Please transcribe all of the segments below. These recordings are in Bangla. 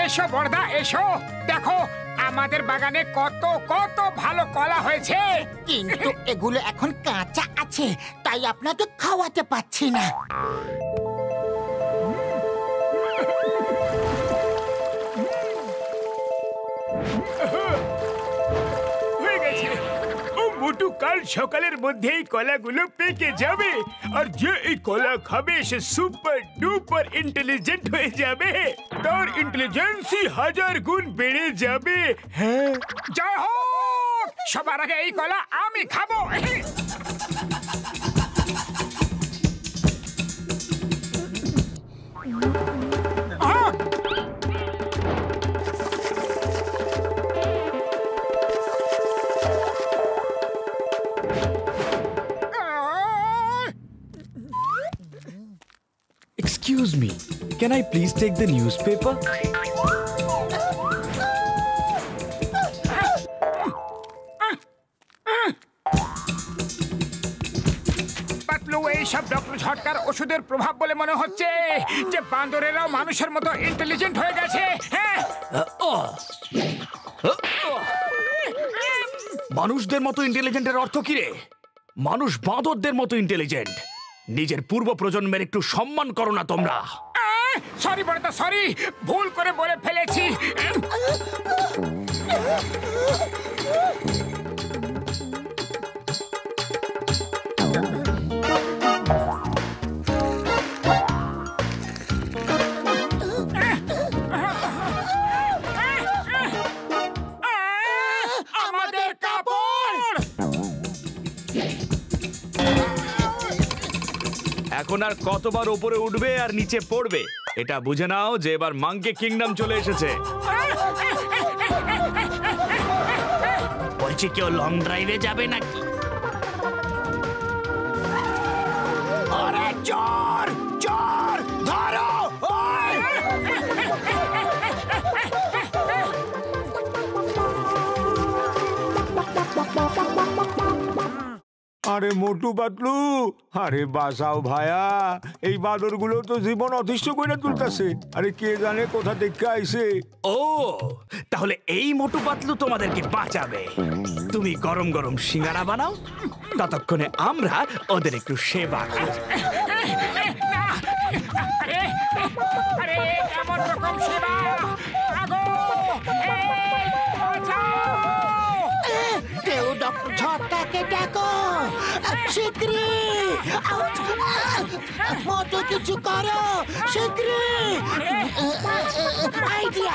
এসো বড়দা, এসো। দেখো আমাদের বাগানে কত কত ভালো কলা হয়েছে, কিন্তু এগুলো এখন কাঁচা আছে, তাই আপনাকে খাওয়াতে পাচ্ছি না। হয়ে গেছে। ও মোটু, কাল সকালের মধ্যেই কলাগুলো পেকে যাবে, আর যে এই কলা খাবে সে সুপার ডুপার ইন্টেলিজেন্ট হয়ে যাবে। তার ইন্টেলিজেন্সই 1000 গুণ বেড়ে যাবে। হ্যাঁ, জয় হোক। সবার আগে এই কলা আমি খাবো। Excuse me, can I please take the newspaper? Patlu, এইসব ডক্টর ঝটকার ওষুধের প্রভাব বলে মনে হচ্ছে যে বান্দরেরাও মানুষের মতো ইন্টেলিজেন্ট হয়ে গেছে। হ্যাঁ, মানুষদের মতো ইন্টেলিজেন্টের অর্থ কি রে? মানুষ বাঁদরদের মতো ইন্টেলিজেন্ট। নিজের পূর্ব প্রজন্মের একটু সম্মান করো না তোমরা। সরি বড়দা, সরি, ভুল করে বলে ফেলেছি। আমাদের কাপড়! এখন আর কতবার উপরে উঠবে আর নিচে পড়বে, এটা বুঝে নাও যে এবার মাঙ্কি কিংডম চলে এসেছে। বলছি, কেউ লং ড্রাইভে যাবে নাকি? আরে চোর, চোর ধরো! আরে মোটু পাতলু, আরে বাঁচাও ভায়া, এই বাদরগুলো তো জীবন অতিষ্ঠ করে তুলতেছে। আরে কে জানে কোথা থেকে আইছে। ও, তাহলে এই মোটু পাতলু তোমাদেরকে বাঁচাবে। তুমি গরম গরম সিঙ্গারা বানাও, ততক্ষণে আমরা ওদের একটু সেবা করি। আরে এমন রকম সেবা! কেউ ডক্টর ঝটকাকে ডাকো, শিগগিরি! মতো কিছু করো, শিগগিরি! আইডিয়া!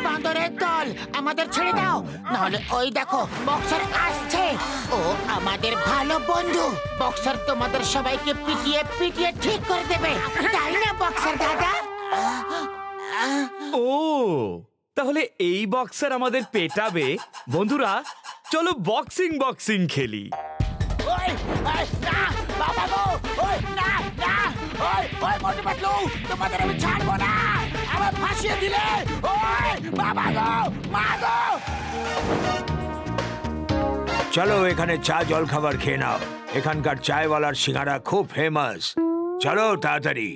বান্দরের দল, আমাদের ছেড়ে দাও, নাহলে ওই দেখো বক্সার আসছে। ও আমাদের ভালো বন্ধু। বক্সার তোমাদের সবাইকে পিটিয়ে পিটিয়ে ঠিক করে দেবে, তাই না বক্সার দাদা? ও, তাহলে এই বক্সার আমাদের পেটাবে। বন্ধুরা, চলো বক্সিং বক্সিং খেলি। ওই না বাবা গো, ওই না না, ওই ওই মোটু পাতলু, তোমাদের আমি ছাড়বো না, আমার ফাঁসিয়ে দিলে। ওই বাবা গো, মা গো! চলো এখানে চা জল খাবার খেয়ে নাও। এখানকার চায়ওয়ালার সিঙ্গারা খুব ফেমাস। চলো তাড়াতাড়ি।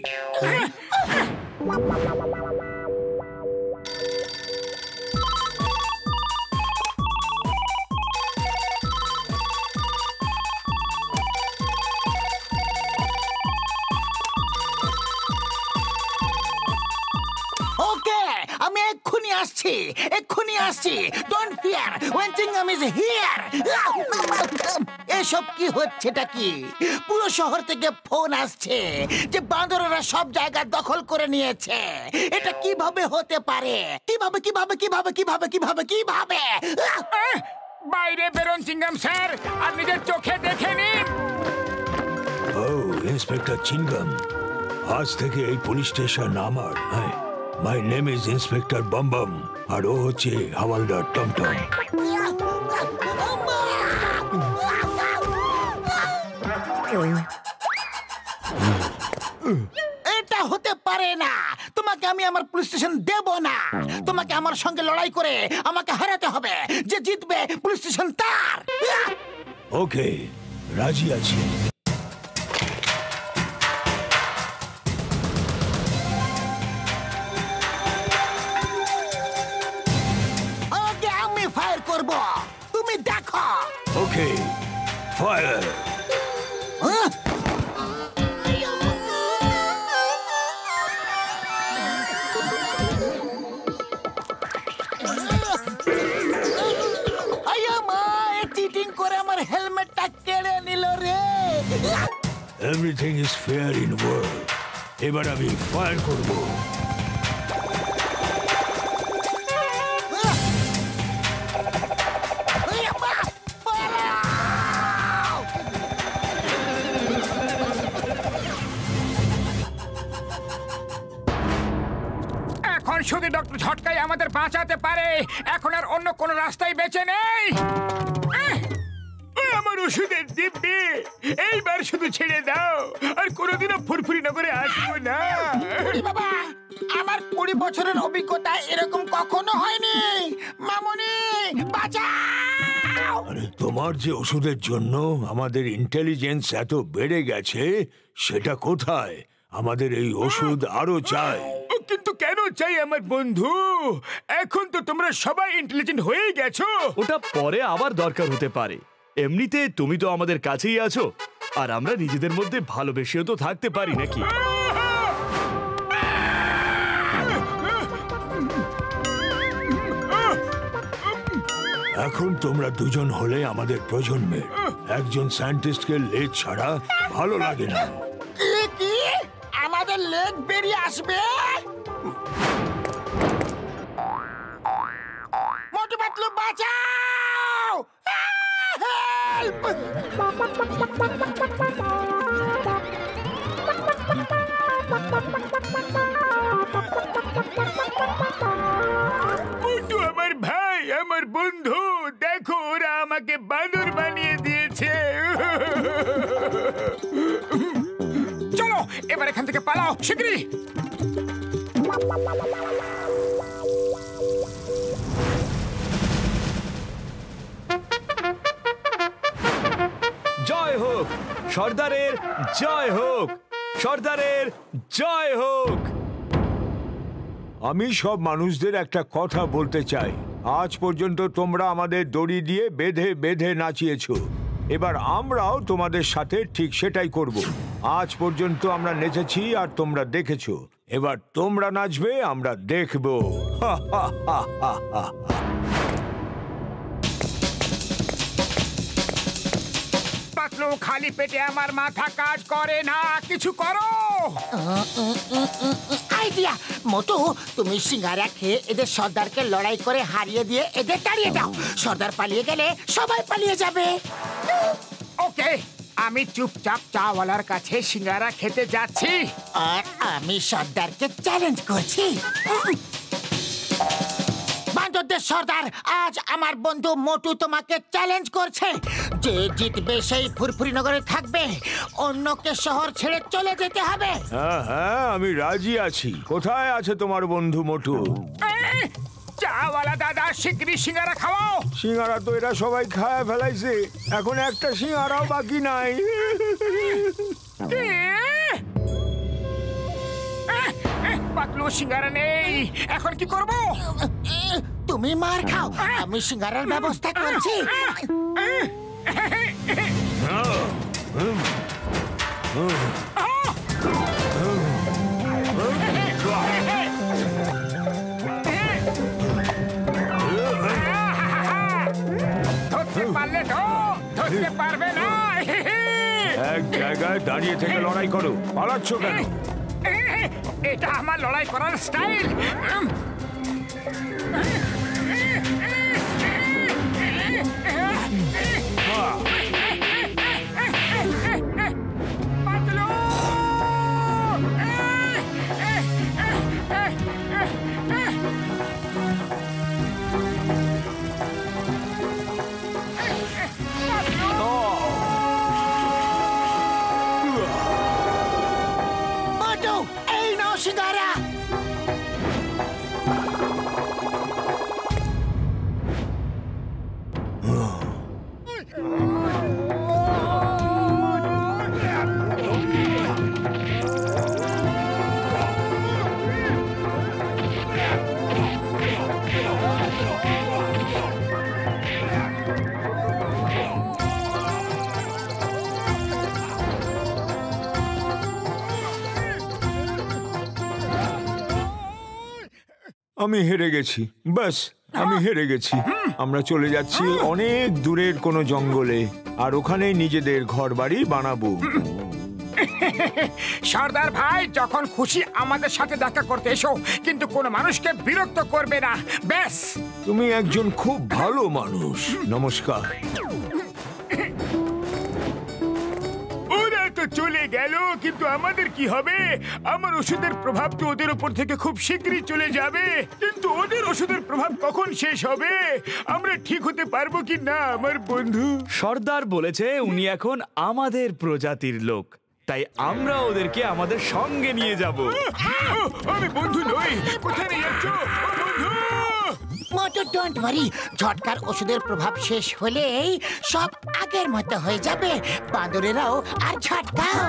ওকে, আমি এক্ষুনি আসছি, এক্ষুনি আসছি। Don't fear, when Chingum is here. এসব কি হচ্ছেটা কি? পুরো শহর থেকে ফোন আসছে যে বান্দররা সব জায়গা দখল করে নিয়েছে। এটা কিভাবে হতে পারে? কিভাবে কিভাবে কিভাবে কিভাবে কিভাবে কিভাবে? বাইরে বেরোন চিংগাম স্যার, আর নিজের চোখে দেখে নিন। ও ইন্সপেক্টর চিংগাম, আজ থেকে এই পুলিশ স্টেশন আমার। হ্যাঁ, মাই নেম ইজ ইন্সপেক্টর বমবম, আর ও হচ্ছে হাওয়ালদার টমটম। এটা হতে পারে না। তোমাকে আমি আমার পুলিশ স্টেশন দেব না। তোমাকে আমার সঙ্গে লড়াই করে আমাকে হারাতে হবে। যে জিতবে পুলিশ স্টেশন তার। ওকে, রাজি আছি। ওকে, ফায়ার। চিটিং করে আমার হেলমেটটা কেড়ে নিল রে। Everything is fair in world. এবার আমি ফায়ার করব। এখন শুধু ডক্টর ঝটকাই আমাদের বাঁচাতে পারে। এখন আর অন্য কোনো রাস্তাই বেঁচে নেই। আমার ওষুধের দিব্যি, এইবার শুধু ছেড়ে দাও, আর কোনোদিনও ফুরফুরি নগরে আসবো না। বাবা, আমার 20 বছরের অভিজ্ঞতা এরকম কখনো হয়নি। মামুনি বাঁচাও। আরে তোমার যে ওষুধের জন্য আমাদের ইন্টেলিজেন্স এত বেড়ে গেছে, সেটা কোথায়? আমাদের এই ওষুধ আরো চাই। কিন্তু কেন চাই আমার বন্ধু? এখন তো তোমরা সবাই ইন্টেলিজেন্ট হয়ে গেছো। ওটা পরে আবার দরকার হতে পারে। এমনিতে তুমি তো আমাদের কাছেই আছো, আর আমরা নিজেদের মধ্যে ভালোবেসেও তো থাকতে পারি নাকি? এখন তোমরা দুজন হলে আমাদের প্রজন্মের। একজন সায়েন্টিস্টকে লেজ ছাড়া ভালো লাগে না। কি আমাদের লেগ বেরিয়ে আসবে? মোটু পাতলু বাঁচাও! হেল্প! মোটু আমার ভাই, আমার বন্ধু, দেখো ওরা আমাকে বাদর বানিয়ে দিয়েছে। চলো এবার এখান থেকে পালাও শিগগিরই। জয় হোক সর্দারের, জয় হোক সর্দারের, জয় হোক। আমি সব মানুষদের একটা কথা বলতে চাই। আজ পর্যন্ত তোমরা আমাদের দড়ি দিয়ে বেঁধে বেঁধে নাচিয়েছো। এবার আমরাও তোমাদের সাথে ঠিক সেটাই করব। আজ পর্যন্ত আমরা নেচেছি আর তোমরা দেখেছো। এবার তোমরা নাচবে, আমরা দেখব। পাতলু, খালি পেটে আমার মাথা কাজ করে না, কিছু করো। আইডিয়া! মোটু, তুমি সিঙ্গারা খেয়ে এদের সর্দারকে লড়াই করে হারিয়ে দিয়ে এদের তাড়িয়ে দাও। সর্দার পালিয়ে গেলে সবাই পালিয়ে যাবে। ওকে, আমি চুপচাপ চাওয়ালার কাছে সিঙ্গারা খেতে যাচ্ছি। আর আমি সর্দারকে চ্যালেঞ্জ করছি। বান্দরদের সর্দার, আজ আমার বন্ধু মোটু তোমাকে চ্যালেঞ্জ করছে। যে জিতবে সেই ফুরফুরি নগরে থাকবে, অন্যকে শহর ছেড়ে চলে যেতে হবে। হ্যাঁ হ্যাঁ, আমি রাজি আছি। কোথায় আছে তোমার বন্ধু মোটু? চাওয়ালা দাদা, শিগগিরই সিঙ্গারা খাওয়াও। সিঙ্গারা তো এরা সবাই খায় ফেলাইছে, এখন একটা সিঙ্গারাও বাকি নাই। পাতলু, সিঙ্গারা নেই, এখন কি করব? তুমি মার খাও, আমি সিঙ্গারার ব্যবস্থা করছি। ধরতে পারলে তো, ধরতে পারবে না। এক জায়গায় দাঁড়িয়ে থেকে লড়াই করো, পালাচ্ছ কেন? এটা আমার লড়াই করার স্টাইল। মোটু, এই নাও সিঙ্গারা। আমি হেরে গেছি, বাস আমি হেরে গেছি। আমরা চলে যাচ্ছি অনেক দূরের কোনো জঙ্গলে, আর ওখানেই নিজেদের ঘর বাড়ি বানাবো। সর্দার ভাই, যখন খুশি আমাদের সাথে দেখা করতে এসো, কিন্তু কোনো মানুষকে বিরক্ত করবে না, ব্যাস। তুমি একজন খুব ভালো মানুষ। নমস্কার। ওরা তো চলে গেল, কিন্তু আমাদের কি হবে? আমার ওষুধের প্রভাব তো ওদের উপর থেকে খুব শীঘ্রই চলে যাবে, কিন্তু ওদের ওষুধের প্রভাব কখন শেষ হবে? আমরা ঠিক হতে পারবো কি না আমার বন্ধু? সর্দার বলেছে উনি এখন আমাদের প্রজাতির লোক, তাই আমরা ওদেরকে আমাদের সঙ্গে নিয়ে যাব। আমি বন্ধু নই, কোথায় নিয়ে যাচ্ছ বন্ধু? মোটু ডোন্ট ওয়ারি, ঝটকার ওষুধের প্রভাব শেষ হলেই সব আগের মতো হয়ে যাবে। বাঁদরেরাও আর ঝটকাও।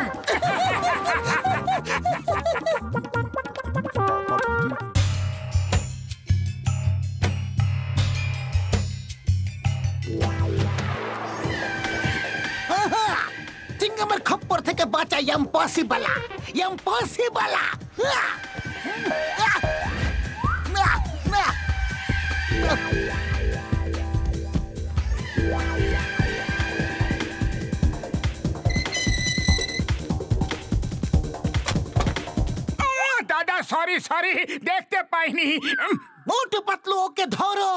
চিংগামের খপ্পর থেকে বাঁচা ইম্পসিবল, ইম্পসিবল। দাদা সরি সরি, দেখতে পাইনি। মোটু পাতলু, ওকে ধরো,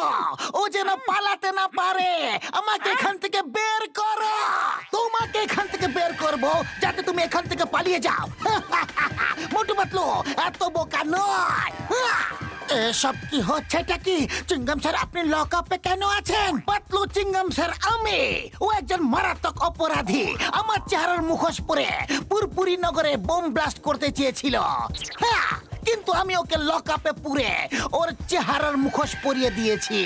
ও যেন পালাতে না পারে। আমাকে এখান থেকে বের করো। তোমাকে এখান থেকে বের করবো যাতে তুমি এখান থেকে পালিয়ে যাও। মোটু পাতলু এত বোকা নয়। এসব কি হচ্ছে? এটা কি? চিংগাম স্যার, আপনি লক আপে কেন আছেন? পাতলু চিংগাম স্যার আমি, ও একজন মারাত্মক অপরাধী। আমার চেহারার মুখোশ পরে পুরপুরি নগরে বোম ব্লাস্ট করতে চেয়েছিল। হ্যাঁ, কিন্তু আমি ওকে লক আপে পুরে ওর চেহারার মুখোশ পরিয়ে দিয়েছি।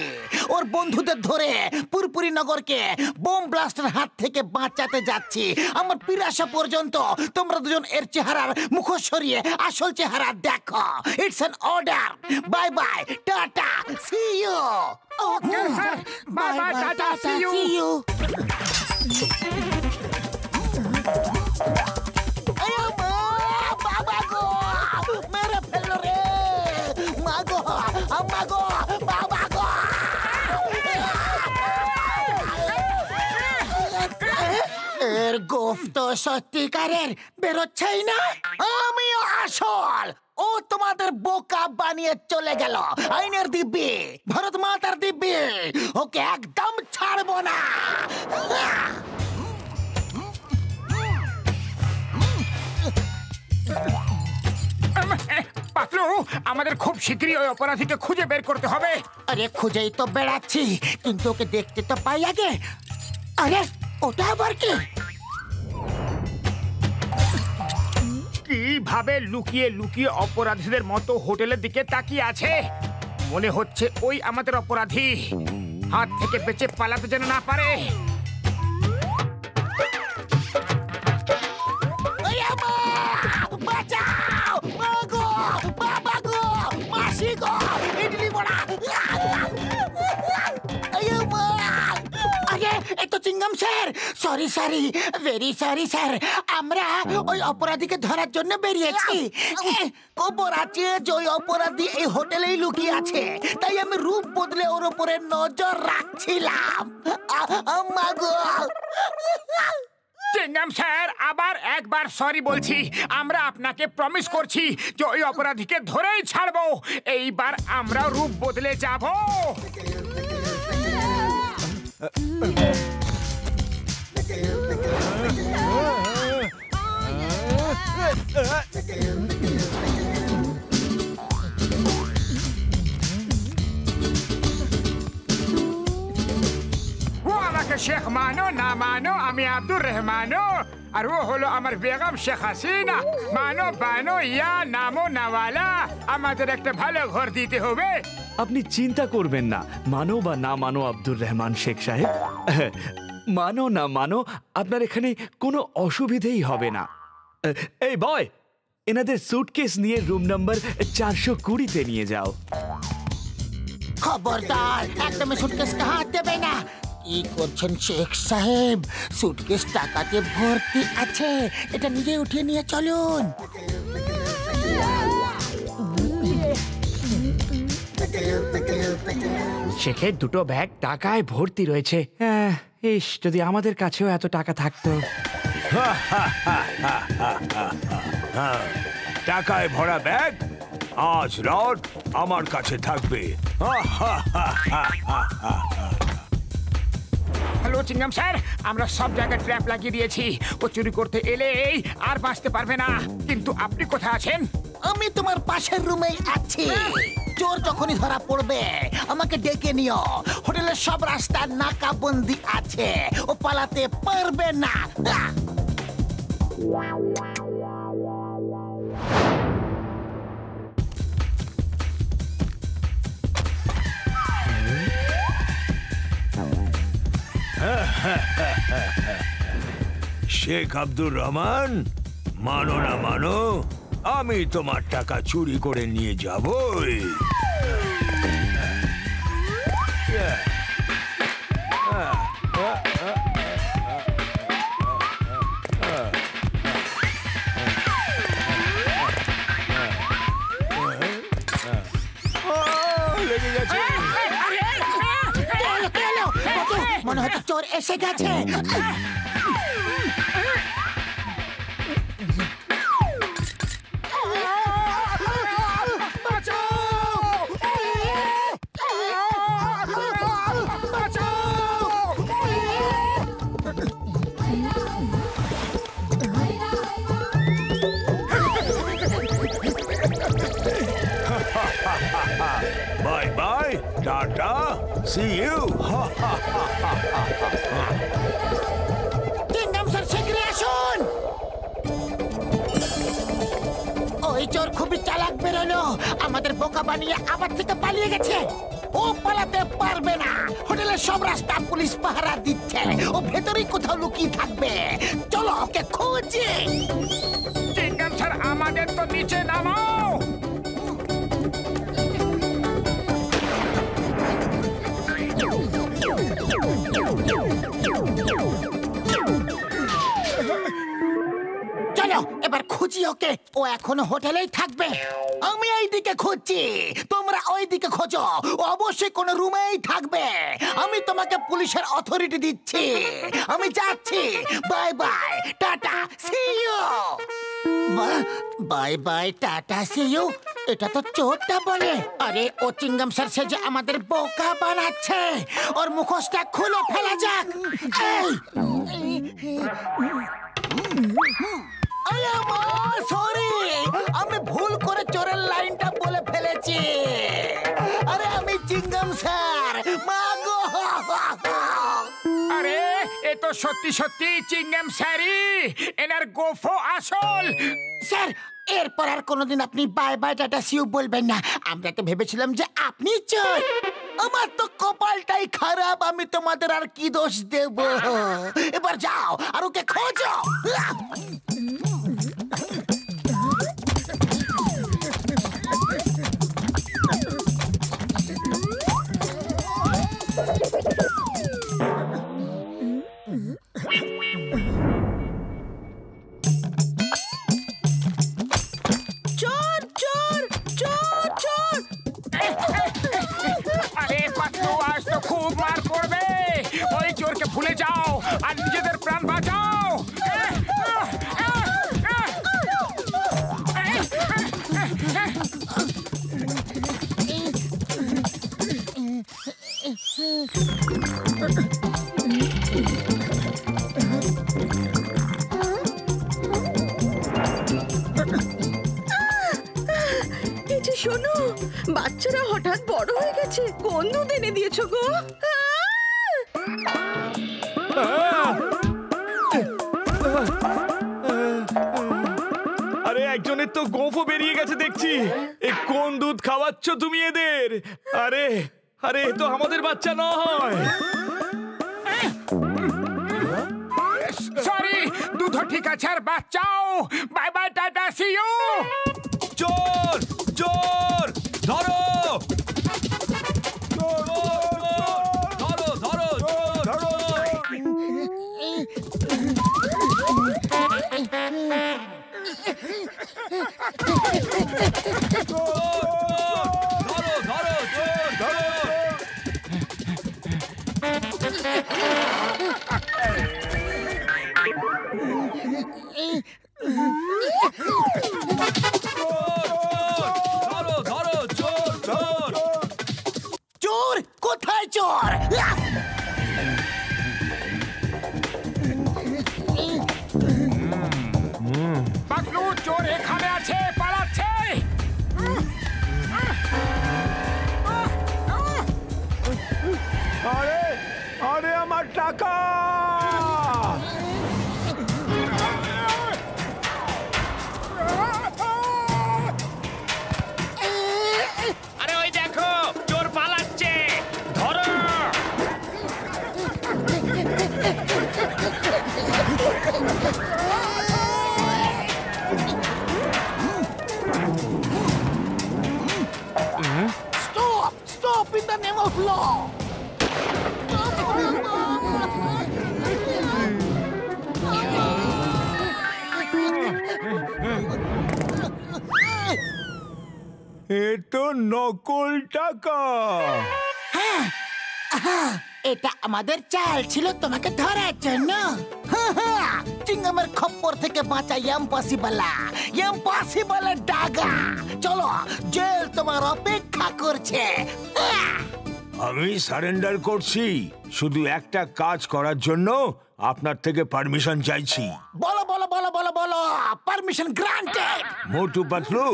ওর বন্ধুদের ধরে পুরপুরি নগরকে বোম ব্লাস্টের হাত থেকে বাঁচাতে যাচ্ছি। আমার পিরাসা পর্যন্ত তোমরা দুজন এর চেহারার মুখোশ সরিয়ে আসল চেহারা দেখো। It's an order. Bye bye, tata, see you. Okay sir, bye bye, tata, see you. বাবা গো, মেরে ফেললো রে। মা গো, আম্মা গো, বাবা গো। এর গোফ তো সত্যিকারের বেরোচ্ছেই না। আমিও আসল। ও তোমাদের বোকা বানিয়ে চলে গেল। আইনের দিব্যি, ভারত মাতার দিব্যি, ওকে একদম ছাড়বো না। পাতলু, আমাদের খুব শীঘ্রই ওই অপরাধীকে খুঁজে বের করতে হবে। আরে খুঁজেই তো বেড়াচ্ছি, কিন্তু ওকে দেখতে তো পাই আগে। আরে ওটা আবার কি? কিভাবে লুকিয়ে লুকিয়ে অপরাধীদের মতো হোটেলের দিকে তাকিয়ে আছে? মনে হচ্ছে ওই আমাদের অপরাধী। হাত থেকে বেঁচে পালাতে যেন না পারে। বাঁচাও! মা গো, বাবা গো, মাসি গো, ইডলি বড়া। আরে এ তো Chingum sir. Sorry sorry, very sorry sir. আমরা ওই অপরাধীকে ধরার জন্য বেরিয়েছি। খবর আছে যে ওই অপরাধী এই হোটেলেই লুকিয়ে আছে, তাই আমি রূপ বদলে ওর উপরে নজর রাখছিলাম। মা গো। চিংগাম স্যার, আবার একবার সরি বলছি। আমরা আপনাকে প্রমিস করছি যে ওই অপরাধীকে ধরেই ছাড়বো। এইবার আমরা রূপ বদলে যাব। ও আমাকে শেখ মানো না মানো, আমি আব্দুর রহমানো, আর ও হলো আমার বেগম শেখ হাসিনা। মানো বানো ইয়া নামো নাওয়ালা, আমাদের একটা ভালো ঘর দিতে হবে। আপনি চিন্তা করবেন না, মানো বা না মানো আব্দুর রহমান শেখ সাহেব, মানো না মানো আপনার এখানে কোনো অসুবিধেই হবে না। এই বয়, এনাদের সুটকেস নিয়ে রুম নাম্বার 420-তে নিয়ে যাও। খবরদার, একদমই সুটকেসকে হাত দেবে না। কি করছেন শেখ সাহেব? সুটকেস টাকাতে ভর্তি আছে, এটা নিজে উঠিয়ে নিয়ে চলুন। শেখের দুটো ব্যাগ টাকায় ভর্তি রয়েছে। ইস, যদি আমাদের কাছেও এত টাকা থাকতো। টাকায় ভরা ব্যাগ আজ রাত আমার কাছে থাকবে। হ্যালো চিংগাম স্যার, আমরা সব জায়গায় ট্র্যাপ লাগিয়ে দিয়েছি। ও চুরি করতে এলেই আর বাঁচতে পারবে না। কিন্তু আপনি কোথায় আছেন? আমি তোমার পাশের রুমেই আছি। চোর যখনই ধরা পড়বে আমাকে ডেকে নিও। হোটেলের সব রাস্তা নাকাবন্দি আছে, ও পালাতে পারবে না। শেখ আব্দুর রহমান, মানো না মানো, আমি তোমার টাকা চুরি করে নিয়ে যাবই। লেগে গেছে। মনে হচ্ছে চোর এসে গেছে। Bye bye, Tata. See you. Chingum sir, শীঘ্রই আসুন। ওই চোর খুবই চালাক বেরোলো, আমাদের বোকা বানিয়ে আবার থেকে পালিয়ে গেছে। ও পালাতে পারবে না। হোটেলের সব রাস্তা পুলিশ পাহারা দিচ্ছে। ও ভেতরেই কোথাও লুকিয়ে থাকবে। চলো ওকে খুঁজি। চিংগাম স্যার, আমাদের তো নিচে নামাও। চলো এবার খুঁজি ওকে। ও এখনো হোটেলেই থাকবে। আমি এইদিকে খুঁজছি, তোমরা ওইদিকে খোঁজো। ও অবশ্যই কোনো রুমেই থাকবে। আমি তোমাকে পুলিশের অথরিটি দিচ্ছি। আমি যাচ্ছি। Bye bye, tata, see you. Bye bye, tata, see you. এটা তো চোরটা বলে। আরে ও চিংগাম স্যার সেজে আমাদের বোকা বানাচ্ছে। ওর মুখোশটা খুলে ফেলা যাক। সরি, আমি ভুল করে চোরের লাইনটা বলে ফেলেছি। আরে আমি চিংগাম স্যার, মাগো। আরে এ তো সত্যি সত্যি চিংগাম স্যারই। এনার গোফো আসল। স্যার, এরপর আর কোনোদিন আপনি বাই বাই টাটা সিউ বলবেন না। আমরা তো ভেবেছিলাম যে আপনি চোর। আমার তো কপালটাই খারাপ। আমি তোমাদের আর কি দোষ দেব। এবার যাও আর ওকে খোঁজো। চোর চোর চোর চোর! আরে পাতলু, আজ তো খুব মার পড়বে। ওই চোরকে ভুলে যাও আর নিজেদের প্রাণ বাঁচাও। এই যে শোনো, বাচ্চারা হঠাৎ বড় হয়ে গেছে। কোন দুধ এনে দিয়েছো গো? আরে একজনের তো গোঁফও বেরিয়ে গেছে দেখছি। এ কোন দুধ খাওয়াচ্ছ তুমি এদের? আরে আরে এ তো আমাদের বাচ্চা নয়। সরি, দুধ ঠিক আছে আর বাঁচাও। Bye bye, tata, see you. চোর চোর, ধরো ধরো ধরো ধরো। ধরো ধরো চোর। চোর এখানে আছে, পালাচ্ছে। আরে আরে আমার টাকা! আরে ওই দেখো, চোর পালাচ্ছে, ধরো। Stop! Stop in the name of law! এ তো নকল টাকা। এটা আমাদের চাল ছিল তোমাকে ধরার জন্য। চিংগামের খপ্পর থেকে বাঁচা ইম্পসিবল ডাগা। চলো, জেল তোমার অপেক্ষা করছে। আমি সারেন্ডার করছি, শুধু একটা কাজ করার জন্য আপনার থেকে পারমিশন চাইছি। বলো বলো বলো বলো বলো, পারমিশন গ্রান্টেড। মোটু পাতলু,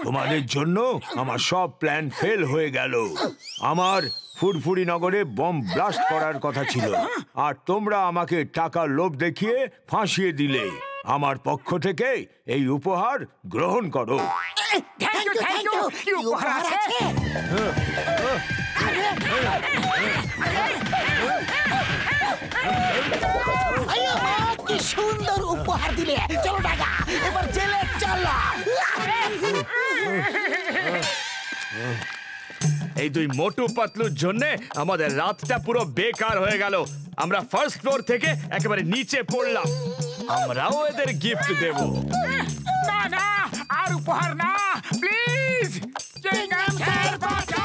তোমাদের জন্য আমার সব প্ল্যান ফেল হয়ে গেল। আমার ফুরফুরি নগরে বম ব্লাস্ট করার কথা ছিল, আর তোমরা আমাকে টাকার লোভ দেখিয়ে ফাঁসিয়ে দিলে। আমার পক্ষ থেকে এই উপহার গ্রহণ করো। Thank you, thank you. কি উপহার আছে? কি সুন্দর উপহার দিলে। চলো ডাগা, এবার জেলে চলো। এই দুই মোটু পাতলুর জন্য আমাদের রাতটা পুরো বেকার হয়ে গেল। আমরা ফার্স্ট ফ্লোর থেকে একেবারে নিচে পড়লাম। আমরাও এদের গিফট দেব। না না, আর উপহার না, প্লিজ। চিংগাম স্যার বাঁচাও।